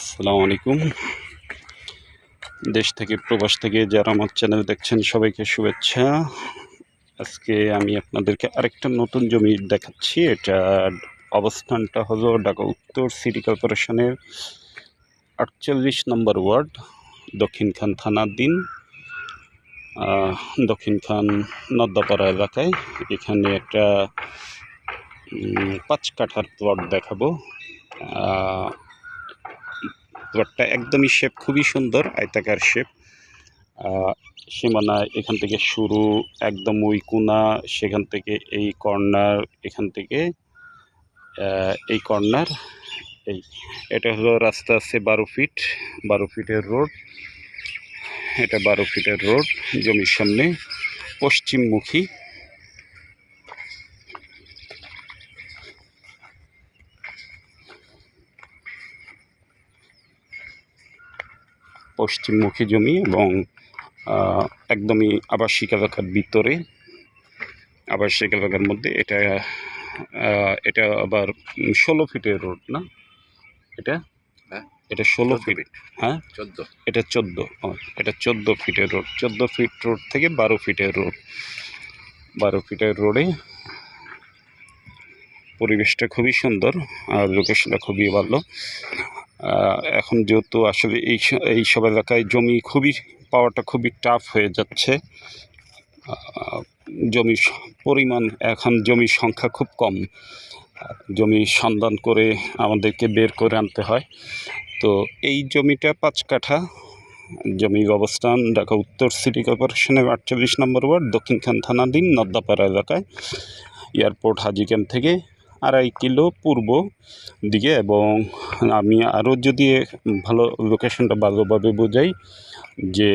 আসসালামু আলাইকুম। দেশ থেকে প্রবাস থেকে যারা আমার চ্যানেল দেখছেন সবাইকে শুভেচ্ছা। আজকে আমি আপনাদেরকে আরেকটা নতুন জমি দেখাচ্ছি। এটার অবস্থানটা হলো ঢাকা উত্তর সিটি কর্পোরেশনের ৪৮ নম্বর ওয়ার্ড, দক্ষিণখান থানাধীন দক্ষিণখান নদ্দাপাড়া এলাকায়। এখানে একটা ৫ কাঠার প্লট দেখাবো। প্লটটা একদমই শেপ খুবই সুন্দর, আয়তাকার শেপ। সীমানা এখান থেকে শুরু, একদম ওই কোনা, সেখান থেকে এই কর্নার, এখান থেকে এই কর্নার, এটা হলো রাস্তা আছে ১২ ফিটের রোড। এটা ১২ ফিটের রোড। জমির সামনে পশ্চিমমুখী। জমি এবং একদমই আবাসিক এলাকার ভিতরে, আবাসিক এলাকার মধ্যে। এটা আবার ১৬ ফিটের রোড না, এটা ১৬ ফিট। হ্যাঁ, এটা ১৪ ফিটের রোড। ১৪ ফিট রোড থেকে ১২ ফিটের রোড। ১২ ফিটের রোডে পরিবেশটা খুবই সুন্দর আর লোকেশনটা খুবই ভালো। এখন যেহেতু আসলে এই সব এলাকায় জমি পাওয়াটা খুবই টাফ হয়ে যাচ্ছে। জমির পরিমাণ, এখন জমির সংখ্যা খুব কম। জমি সন্ধান করে আমাদেরকে বের করে আনতে হয়। তো এই জমিটা ৫ কাঠা। জমির অবস্থান ঢাকা উত্তর সিটি কর্পোরেশনের ৪৮ নম্বর ওয়ার্ড, দক্ষিণখান থানাধীন নদ্দাপাড়া এলাকায়। এয়ারপোর্ট হাজী ক্যাম্প থেকে ২.৫ কিলো পূর্ব দিকে। এবং আমি আরও যদি ভালো লোকেশনটা ভালোভাবে বোঝাই, যে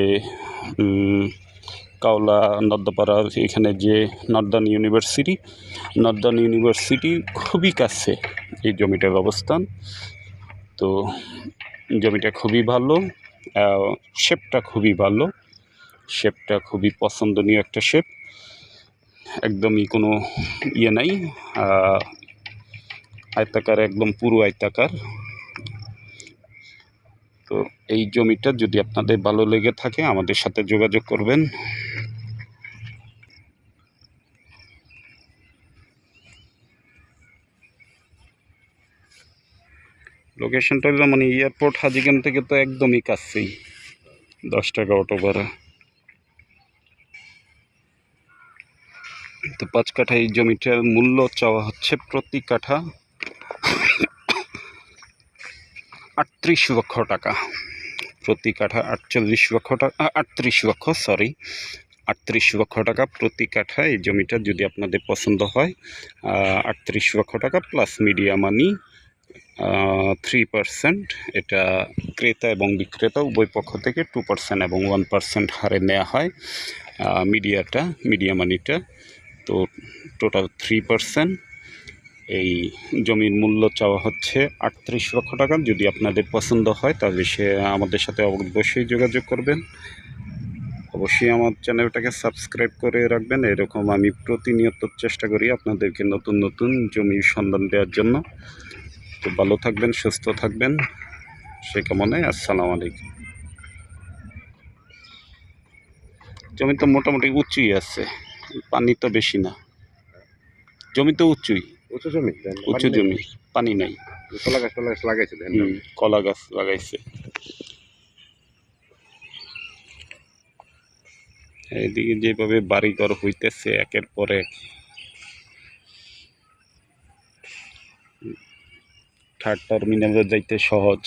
কাওলা নদ্দাপাড়ার এখানে যে নর্দার্ন ইউনিভার্সিটি খুবই কাছে এই জমিটার অবস্থান। তো জমিটা খুবই ভালো, শেপটা খুবই ভালো, শেপটা খুবই পছন্দনীয় একটা শেপ। একদমই কোনো নাই, আয়তাকার, একদম পুরো আয়তাকার। তো এই জমিটা যদি আপনাদের ভালো লেগে থাকে আমাদের সাথে যোগাযোগ করবেন। লোকেশনটা মানে এয়ারপোর্ট হাজীগ্রাম থেকে তো একদমই কাছেই, ১০ টাকা অটো ভাড়া। তো ৫ কাঠা এই জমিটার মূল্য চাওয়া হচ্ছে প্রতি কাঠা ৩৮ লক্ষ টাকা। প্রতি কাঠা ৩৮ লক্ষ টাকা, ৩৮ লক্ষ টাকা প্রতি কাঠা। এই জমিটা যদি আপনাদের পছন্দ হয়, ৩৮ লক্ষ টাকা প্লাস মিডিয়া মানি 3%। এটা ক্রেতা এবং বিক্রেতা উভয় পক্ষ থেকে 2% এবং 1% হারে নেওয়া হয় মিডিয়া মানিটা। তো টোটাল 3%। এই জমির মূল্য চাওয়া হচ্ছে ৩৮ লক্ষ টাকা। যদি আপনাদের পছন্দ হয় তাহলে আমাদের সাথে অবশ্যই যোগাযোগ করবেন। অবশ্যই আমার চ্যানেলটাকে সাবস্ক্রাইব করে রাখবেন। এরকম আমি প্রতিনিয়ত চেষ্টা করি আপনাদেরকে নতুন নতুন জমির সন্ধান দেওয়ার জন্য। তো ভালো থাকবেন, সুস্থ থাকবেন, সে কামনায় আসসালামু আলাইকুম। জমি তো মোটামুটি উঁচুই আছে, পানি তো বেশি না। জমি তো উঁচু জমি, পানি নাই। কলা গাছ লাগাইছে। এদিকে যেভাবে বাড়িঘর হইতেছে একের পরে, থার্ড টার্মিনালে যাইতে সহজ।